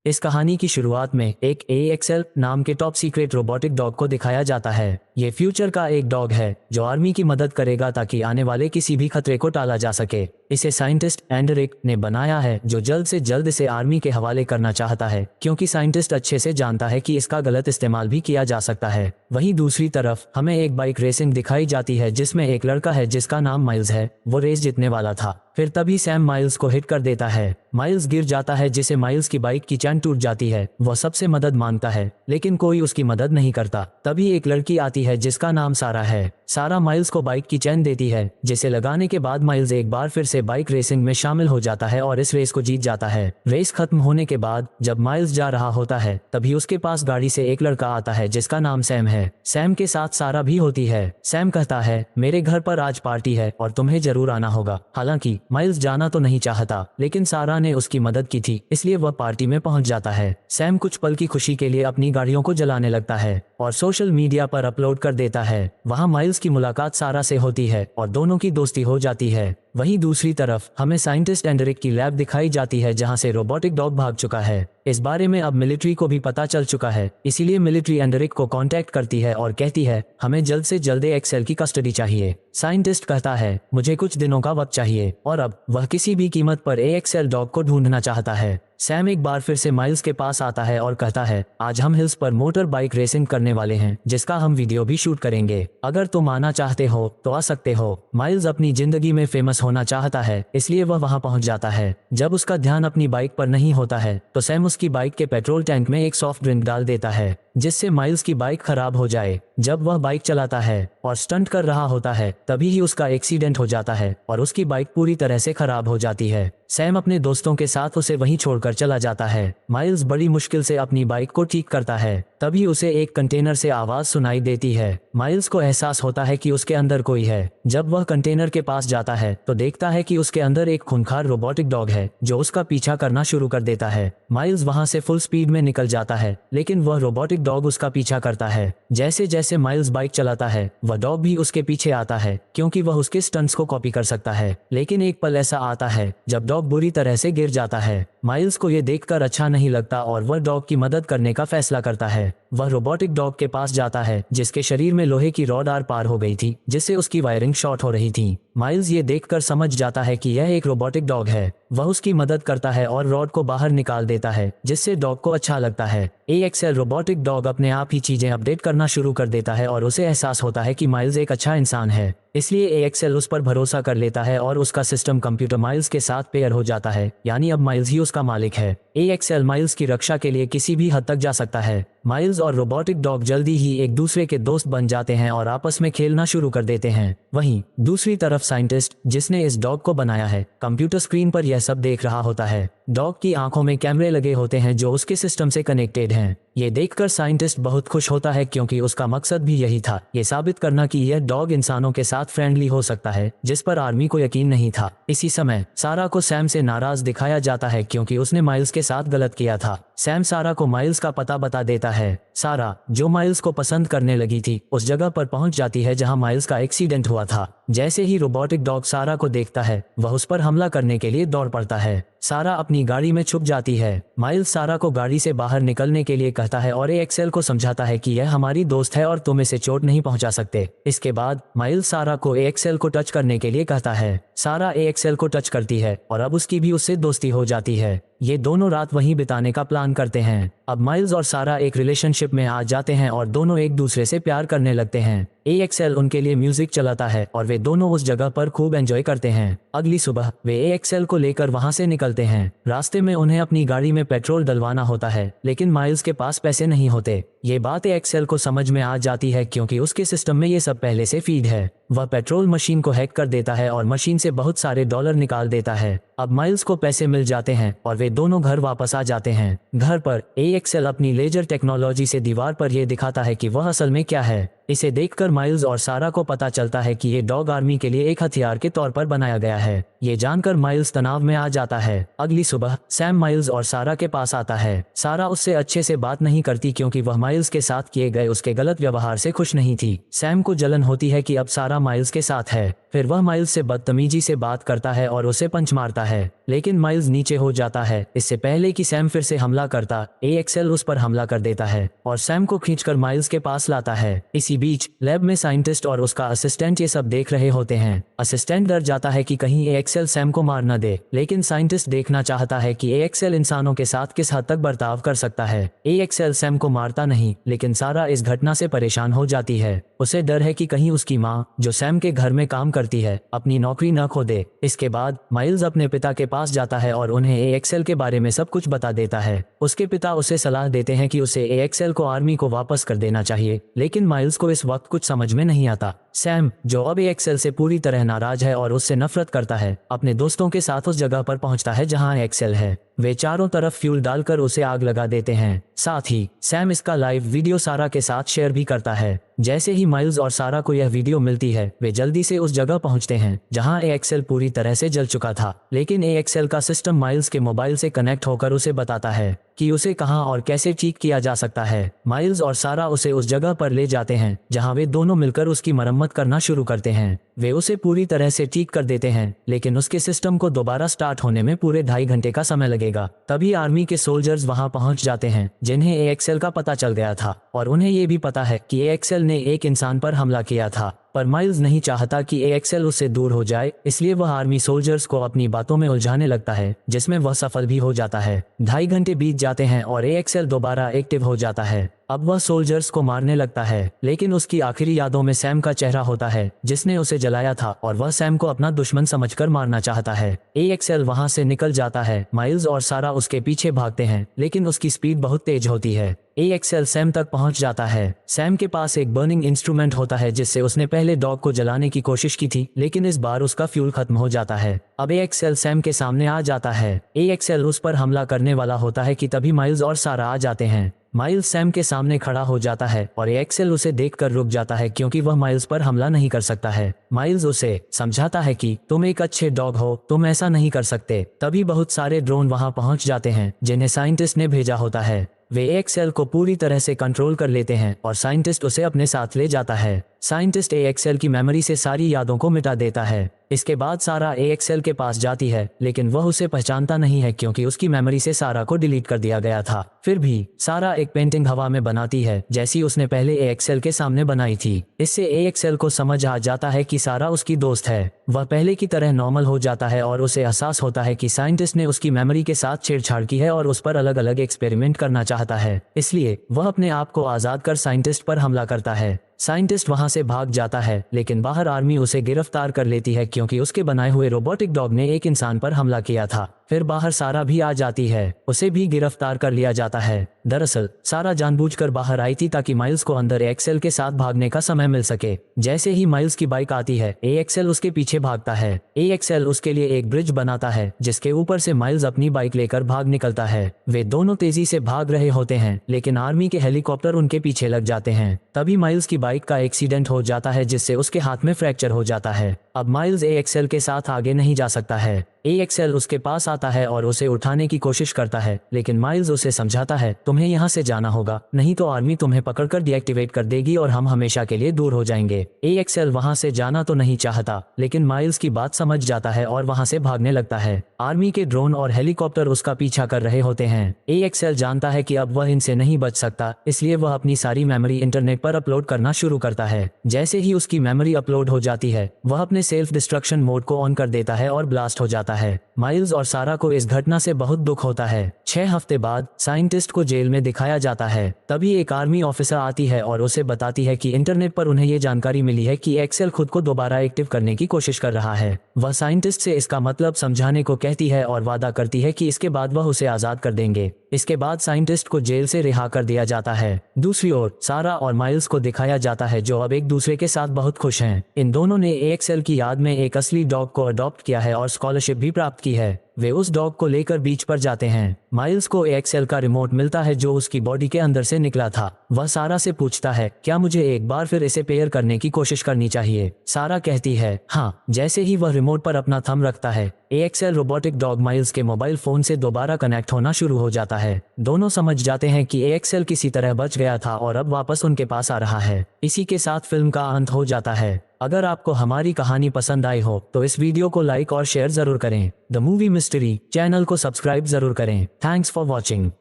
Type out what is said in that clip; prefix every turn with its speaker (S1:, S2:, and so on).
S1: इस कहानी की शुरुआत में एक AXL नाम के टॉप सीक्रेट रोबोटिक डॉग को दिखाया जाता है। ये फ्यूचर का एक डॉग है जो आर्मी की मदद करेगा ताकि आने वाले किसी भी खतरे को टाला जा सके। इसे साइंटिस्ट एंडरिक ने बनाया है जो जल्द से जल्द इसे आर्मी के हवाले करना चाहता है, क्योंकि साइंटिस्ट अच्छे से जानता है कि इसका गलत इस्तेमाल भी किया जा सकता है। वहीं दूसरी तरफ हमें एक बाइक रेसिंग दिखाई जाती है जिसमें एक लड़का है जिसका नाम माइल्स है। वो रेस जीतने वाला था। फिर तभी सैम माइल्स को हिट कर देता है। माइल्स गिर जाता है जिससे माइल्स की बाइक की चैन टूट जाती है। वह सबसे मदद मांगता है लेकिन कोई उसकी मदद नहीं करता। तभी एक लड़की आती है जिसका नाम सारा है। सारा माइल्स को बाइक की चैन देती है जिसे लगाने के बाद माइल्स एक बार फिर से बाइक रेसिंग में शामिल हो जाता है और इस रेस को जीत जाता है। रेस खत्म होने के बाद जब माइल्स जा रहा होता है तभी उसके पास गाड़ी से एक लड़का आता है जिसका नाम सैम है। सैम के साथ सारा भी होती है। सैम कहता है मेरे घर पर आज पार्टी है और तुम्हें जरूर आना होगा। हालांकि माइल्स जाना तो नहीं चाहता लेकिन सारा ने उसकी मदद की थी इसलिए वह पार्टी में पहुंच जाता है। सैम कुछ पल की खुशी के लिए अपनी गाड़ियों को जलाने लगता है और सोशल मीडिया पर अपलोड कर देता है। वहां माइल्स की मुलाकात सारा से होती है और दोनों की दोस्ती हो जाती है। वहीं दूसरी तरफ हमें साइंटिस्ट एंडरिक की लैब दिखाई जाती है जहां से रोबोटिक डॉग भाग चुका है। इस बारे में अब मिलिट्री को भी पता चल चुका है, इसीलिए मिलिट्री एंडरिक को कांटेक्ट करती है और कहती है हमें जल्द से जल्द AXL की कस्टडी चाहिए। साइंटिस्ट कहता है मुझे कुछ दिनों का वक्त चाहिए और अब वह किसी भी कीमत पर AXL डॉग को ढूंढना चाहता है। सैम एक बार फिर से माइल्स के पास आता है और कहता है आज हम हिल्स पर मोटर बाइक रेसिंग करने वाले हैं जिसका हम वीडियो भी शूट करेंगे। अगर तुम आना चाहते हो तो आ सकते हो। माइल्स अपनी जिंदगी में फेमस होना चाहता है इसलिए वह वहां पहुंच जाता है। जब उसका ध्यान अपनी बाइक पर नहीं होता है तो सैम उसकी बाइक के पेट्रोल टैंक में एक सॉफ्ट ड्रिंक डाल देता है जिससे माइल्स की बाइक खराब हो जाए। जब वह बाइक चलाता है और स्टंट कर रहा होता है तभी ही उसका एक्सीडेंट हो जाता है और उसकी बाइक पूरी तरह से खराब हो जाती है। सैम अपने दोस्तों के साथ उसे वहीं छोड़कर चला जाता है। माइल्स बड़ी मुश्किल से अपनी बाइक को ठीक करता है तभी उसे एक कंटेनर से आवाज सुनाई देती है। माइल्स को एहसास होता है कि उसके अंदर कोई है। जब वह कंटेनर के पास जाता है तो देखता है कि उसके अंदर एक खूंखार रोबोटिक डॉग है जो उसका पीछा करना शुरू कर देता है। माइल्स वहां से फुल स्पीड में निकल जाता है लेकिन वह रोबोटिक डॉग उसका पीछा करता है। जैसे जैसे माइल्स बाइक चलाता है वह डॉग भी उसके पीछे आता है क्योंकि वह उसके स्टंट्स को कॉपी कर सकता है। लेकिन एक पल ऐसा आता है जब डॉग बुरी तरह से गिर जाता है। माइल्स को यह देखकर अच्छा नहीं लगता और वह डॉग की मदद करने का फैसला करता है। वह रोबोटिक डॉग के पास जाता है जिसके शरीर में लोहे की रॉड आर पार हो गई थी जिससे उसकी वायरिंग शॉर्ट हो रही थी। माइल्स ये देखकर समझ जाता है कि यह एक रोबोटिक डॉग है। वह उसकी मदद करता है और रॉड को बाहर निकाल देता है जिससे डॉग को अच्छा लगता है। AXL रोबोटिक डॉग अपने आप ही चीजें अपडेट करना शुरू कर देता है और उसे एहसास होता है कि माइल्स एक अच्छा इंसान है, इसलिए AXL उस पर भरोसा कर लेता है और उसका सिस्टम कंप्यूटर माइल्स के साथ पेयर हो जाता है, यानी अब माइल्स ही उसका मालिक है। AXL माइल्स की रक्षा के लिए किसी भी हद तक जा सकता है। माइल्स और रोबोटिक डॉग जल्दी ही एक दूसरे के दोस्त बन जाते हैं और आपस में खेलना शुरू कर देते हैं। वहीं दूसरी तरफ साइंटिस्ट जिसने इस डॉग को बनाया है कंप्यूटर स्क्रीन पर यह सब देख रहा होता है। डॉग की आंखों में कैमरे लगे होते हैं जो उसके सिस्टम से कनेक्टेड हैं। ये देखकर साइंटिस्ट बहुत खुश होता है क्योंकि उसका मकसद भी यही था, ये साबित करना कि यह डॉग इंसानों के साथ फ्रेंडली हो सकता है जिस पर आर्मी को यकीन नहीं था। इसी समय सारा को सैम से नाराज दिखाया जाता है क्योंकि उसने माइल्स के साथ गलत किया था। सैम सारा को माइल्स का पता बता देता है। सारा जो माइल्स को पसंद करने लगी थी उस जगह पर पहुंच जाती है जहां माइल्स का एक्सीडेंट हुआ था। जैसे ही रोबोटिक डॉग सारा को देखता है वह उस पर हमला करने के लिए दौड़ पड़ता है। सारा अपनी गाड़ी में छुप जाती है। माइल्स सारा को गाड़ी से बाहर निकलने के लिए कहता है और AXL को समझाता है कि यह हमारी दोस्त है और तुम इसे चोट नहीं पहुंचा सकते। इसके बाद माइल्स सारा को AXL को टच करने के लिए कहता है। सारा AXL को टच करती है और अब उसकी भी उससे दोस्ती हो जाती है। ये दोनों रात वहीं बिताने का प्लान करते हैं। अब माइल्स और सारा एक रिलेशनशिप में आ जाते हैं और दोनों एक दूसरे से प्यार करने लगते हैं। AXL उनके लिए म्यूजिक चलाता है और वे दोनों उस जगह पर खूब एंजॉय करते हैं। अगली सुबह वे AXL को लेकर वहां से निकलते हैं। रास्ते में उन्हें अपनी गाड़ी में पेट्रोल डलवाना होता है लेकिन माइल्स के पास पैसे नहीं होते। ये बात AXL को समझ में आ जाती है क्योंकि उसके सिस्टम में ये सब पहले से फीड है। वह पेट्रोल मशीन को हैक कर देता है और मशीन से बहुत सारे डॉलर निकाल देता है। अब माइल्स को पैसे मिल जाते हैं और वे दोनों घर वापस आ जाते हैं। घर पर AXL अपनी लेजर टेक्नोलॉजी से दीवार पर यह दिखाता है कि वह असल में क्या है। इसे देखकर माइल्स और सारा को पता चलता है कि ये डॉग आर्मी के लिए एक हथियार के तौर पर बनाया गया है। ये जानकर माइल्स तनाव में आ जाता है। अगली सुबह सैम माइल्स और सारा के पास आता है। सारा उससे अच्छे से बात नहीं करती क्योंकि वह माइल्स के साथ किए गए उसके गलत व्यवहार से खुश नहीं थी। सैम को जलन होती है कि अब सारा माइल्स के साथ है। फिर वह माइल्स से बदतमीजी से बात करता है और उसे पंच मारता है, लेकिन माइल्स नीचे हो जाता है। इससे पहले कि सैम फिर से हमला करता, AXL उस पर हमला कर देता है और सैम को खींचकर माइल्स के पास लाता है। इसी बीच लैब में साइंटिस्ट और उसका असिस्टेंट ये सब देख रहे होते हैं। असिस्टेंट डर जाता है कि कहीं AXL सैम को मार न दे, लेकिन साइंटिस्ट देखना चाहता है कि AXL इंसानों के साथ किस हद तक बर्ताव कर सकता है। AXL सैम को मारता नहीं, लेकिन सारा इस घटना से परेशान हो जाती है। उसे डर है कि कहीं उसकी माँ, जो सैम के घर में काम करती है, अपनी नौकरी न खो दे। इसके बाद माइल्स अपने पिता के पास जाता है और उन्हें AXL के बारे में सब कुछ बता देता है। उसके पिता उसे सलाह देते हैं कि उसे AXL को आर्मी को वापस कर देना चाहिए, लेकिन माइल्स को इस वक्त कुछ समझ में नहीं आता। सैम, जो अब AXL से पूरी तरह नाराज है और उससे नफरत करता है, अपने दोस्तों के साथ उस जगह पर पहुंचता है जहां AXL है। वे चारों तरफ फ्यूल डालकर उसे आग लगा देते हैं। साथ ही सैम इसका लाइव वीडियो सारा के साथ शेयर भी करता है। जैसे ही माइल्स और सारा को यह वीडियो मिलती है, वे जल्दी से उस जगह पहुंचते हैं जहां AXL पूरी तरह से जल चुका था, लेकिन AXL का सिस्टम माइल्स के मोबाइल से कनेक्ट होकर उसे बताता है कि उसे कहां और कैसे ठीक किया जा सकता है। माइल्स और सारा उसे उस जगह पर ले जाते हैं जहां वे दोनों मिलकर उसकी मरम्मत करना शुरू करते हैं। वे उसे पूरी तरह से ठीक कर देते हैं, लेकिन उसके सिस्टम को दोबारा स्टार्ट होने में पूरे 2.5 घंटे का समय लगेगा। तभी आर्मी के सोल्जर्स वहां पहुंच जाते हैं जिन्हें AXL का पता चल गया था, और उन्हें ये भी पता है कि AXL ने एक इंसान पर हमला किया था। पर माइल्स नहीं चाहता कि AXL उससे दूर हो जाए, इसलिए वह आर्मी सोल्जर्स को अपनी बातों में उलझाने लगता है, जिसमें वह सफल भी हो जाता है। 2.5 घंटे बीत जाते हैं और AXL दोबारा एक्टिव हो जाता है। अब वह सोल्जर्स को मारने लगता है, लेकिन उसकी आखिरी यादों में सैम का चेहरा होता है जिसने उसे जलाया था, और वह सैम को अपना दुश्मन समझकर मारना चाहता है। AXL वहां से निकल जाता है। माइल्स और सारा उसके पीछे भागते हैं, लेकिन उसकी स्पीड बहुत तेज होती है। AXL सैम तक पहुंच जाता है। सैम के पास एक बर्निंग इंस्ट्रूमेंट होता है जिससे उसने पहले डॉग को जलाने की कोशिश की थी, लेकिन इस बार उसका फ्यूल खत्म हो जाता है। अब AXL सैम के सामने आ जाता है। AXL उस पर हमला करने वाला होता है कि तभी माइल्स और सारा आ जाते हैं। माइल्स सैम के सामने खड़ा हो जाता है और AXL उसे देखकर रुक जाता है क्योंकि वह माइल्स पर हमला नहीं कर सकता है। माइल्स उसे समझाता है कि तुम एक अच्छे डॉग हो, तुम ऐसा नहीं कर सकते। तभी बहुत सारे ड्रोन वहां पहुंच जाते हैं जिन्हें साइंटिस्ट ने भेजा होता है। वे AXL को पूरी तरह से कंट्रोल कर लेते हैं और साइंटिस्ट उसे अपने साथ ले जाता है। साइंटिस्ट AXL की मेमोरी से सारी यादों को मिटा देता है। इसके बाद सारा AXL के पास जाती है, लेकिन वह उसे पहचानता नहीं है क्योंकि उसकी मेमोरी से सारा को डिलीट कर दिया गया था। फिर भी सारा एक पेंटिंग हवा में बनाती है जैसी उसने पहले AXL के सामने बनाई थी। इससे AXL को समझ आ जाता है कि सारा उसकी दोस्त है। वह पहले की तरह नॉर्मल हो जाता है और उसे एहसास होता है कि साइंटिस्ट ने उसकी मेमोरी के साथ छेड़छाड़ की है और उस पर अलग अलग एक्सपेरिमेंट करना चाहता है। इसलिए वह अपने आप को आजाद कर साइंटिस्ट पर हमला करता है। साइंटिस्ट वहां से भाग जाता है, लेकिन बाहर आर्मी उसे गिरफ्तार कर लेती है क्योंकि उसके बनाए हुए रोबोटिक डॉग ने एक इंसान पर हमला किया था। फिर बाहर सारा भी आ जाती है, उसे भी गिरफ्तार कर लिया जाता है। दरअसल सारा जानबूझकर बाहर आई थी ताकि माइल्स को अंदर AXL के साथ भागने का समय मिल सके। जैसे ही माइल्स की बाइक आती है, AXL उसके पीछे भागता है। AXL उसके लिए एक ब्रिज बनाता है जिसके ऊपर से माइल्स अपनी बाइक लेकर भाग निकलता है। वे दोनों तेजी से भाग रहे होते हैं, लेकिन आर्मी के हेलीकॉप्टर उनके पीछे लग जाते हैं। तभी माइल्स की बाइक का एक्सीडेंट हो जाता है जिससे उसके हाथ में फ्रैक्चर हो जाता है। अब माइल्स AXL के साथ आगे नहीं जा सकता है। AXL उसके पास आता है और उसे उठाने की कोशिश करता है, लेकिन माइल्स उसे समझाता है तुम्हें यहाँ से जाना होगा, नहीं तो आर्मी तुम्हें पकड़कर डीएक्टिवेट कर देगी और हम हमेशा के लिए दूर हो जाएंगे। AXL वहाँ से जाना तो नहीं चाहता, लेकिन माइल्स की बात समझ जाता है और वहाँ से भागने लगता है। आर्मी के ड्रोन और हेलीकॉप्टर उसका पीछा कर रहे होते हैं। AXL जानता है कि अब वह इनसे नहीं बच सकता, इसलिए वह अपनी सारी मेमोरी इंटरनेट पर अपलोड करना शुरू करता है। जैसे ही उसकी मेमोरी अपलोड हो जाती है, वह अपने सेल्फ डिस्ट्रक्शन मोड को ऑन कर देता है और ब्लास्ट हो जाता है। माइल्स और सारा को इस घटना से बहुत दुख होता है। 6 हफ्ते बाद साइंटिस्ट को जेल में दिखाया जाता है। तभी एक आर्मी ऑफिसर आती है और उसे बताती है कि इंटरनेट पर उन्हें ये जानकारी मिली है कि AXL खुद को दोबारा एक्टिव करने की कोशिश कर रहा है। वह साइंटिस्ट से इसका मतलब समझाने को कहती है और वादा करती है कि इसके बाद वह उसे आजाद कर देंगे। इसके बाद साइंटिस्ट को जेल से रिहा कर दिया जाता है। दूसरी ओर सारा और माइल्स को दिखाया जाता है जो अब एक दूसरे के साथ बहुत खुश हैं। इन दोनों ने AXL की याद में एक असली डॉग को अडॉप्ट किया है और स्कॉलरशिप भी प्राप्त की है। वे उस डॉग को लेकर बीच पर जाते हैं। माइल्स को एक्सेल का रिमोट मिलता है जो उसकी बॉडी के अंदर से निकला था। वह सारा से पूछता है, क्या मुझे एक बार फिर इसे पेयर करने की कोशिश करनी चाहिए? सारा कहती है हाँ। जैसे ही वह रिमोट पर अपना थंब रखता है, एक्सेल रोबोटिक डॉग माइल्स के मोबाइल फोन से दोबारा कनेक्ट होना शुरू हो जाता है। दोनों समझ जाते हैं कि एक्सेल किसी तरह बच गया था और अब वापस उनके पास आ रहा है। इसी के साथ फिल्म का अंत हो जाता है। अगर आपको हमारी कहानी पसंद आई हो तो इस वीडियो को लाइक और शेयर जरूर करें। द मूवी मिस्ट्री चैनल को सब्सक्राइब जरूर करें। Thanks for watching.